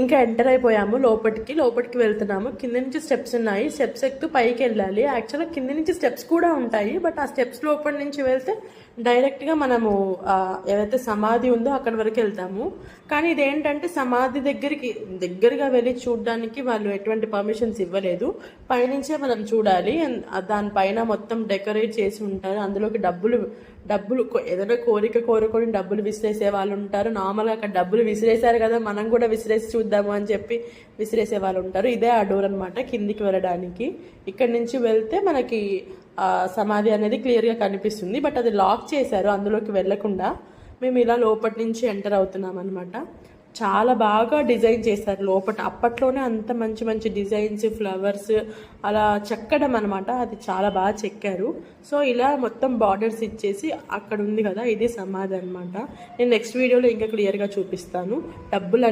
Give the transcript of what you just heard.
ఇంకా ఎంటర్ అయిపోయాము లోపలికి వెళ్తున్నాము. కింద నుంచి స్టెప్స్ ఉన్నాయి, స్టెప్స్ ఎక్కుతూ పైకి వెళ్ళాలి. యాక్చువల్గా కింద నుంచి స్టెప్స్ కూడా ఉంటాయి, బట్ ఆ స్టెప్స్ లోపల నుంచి వెళ్తే డైరెక్ట్గా మనము ఏదైతే సమాధి ఉందో అక్కడి వరకు వెళ్తాము. కానీ ఇదేంటంటే సమాధి దగ్గరగా వెళ్ళి చూడడానికి వాళ్ళు ఎటువంటి పర్మిషన్స్ ఇవ్వలేదు. పైనుంచే మనం చూడాలి. దానిపైన మొత్తం డెకరేట్ చేసి ఉంటారు. అందులోకి డబ్బులు ఏదైనా కోరిక కోరుకొని డబ్బులు విసిరేసే వాళ్ళు ఉంటారు. నార్మల్గా అక్కడ డబ్బులు విసిరేసారు కదా, మనం కూడా విసిరేసి చూద్దాము అని చెప్పి విసిరేసే వాళ్ళు ఉంటారు. ఇదే ఆ డోర్ అనమాట కిందికి వెళ్ళడానికి. ఇక్కడ నుంచి వెళ్తే మనకి సమాధి అనేది క్లియర్గా కనిపిస్తుంది. బట్ అది లాక్ చేశారు, అందులోకి వెళ్ళకుండా. మేము ఇలా లోపటి నుంచి ఎంటర్ అవుతున్నాం అనమాట. చాలా బాగా డిజైన్ చేశారు లోపల. అప్పట్లోనే అంత మంచి మంచి డిజైన్స్, ఫ్లవర్స్ అలా చెక్కడం అనమాట. అది చాలా బాగా చెక్కారు. సో ఇలా మొత్తం బార్డర్స్ ఇచ్చేసి అక్కడ ఉంది కదా, ఇది సమాధి అనమాట. నేను నెక్స్ట్ వీడియోలో ఇంకా క్లియర్గా చూపిస్తాను. డబ్బులు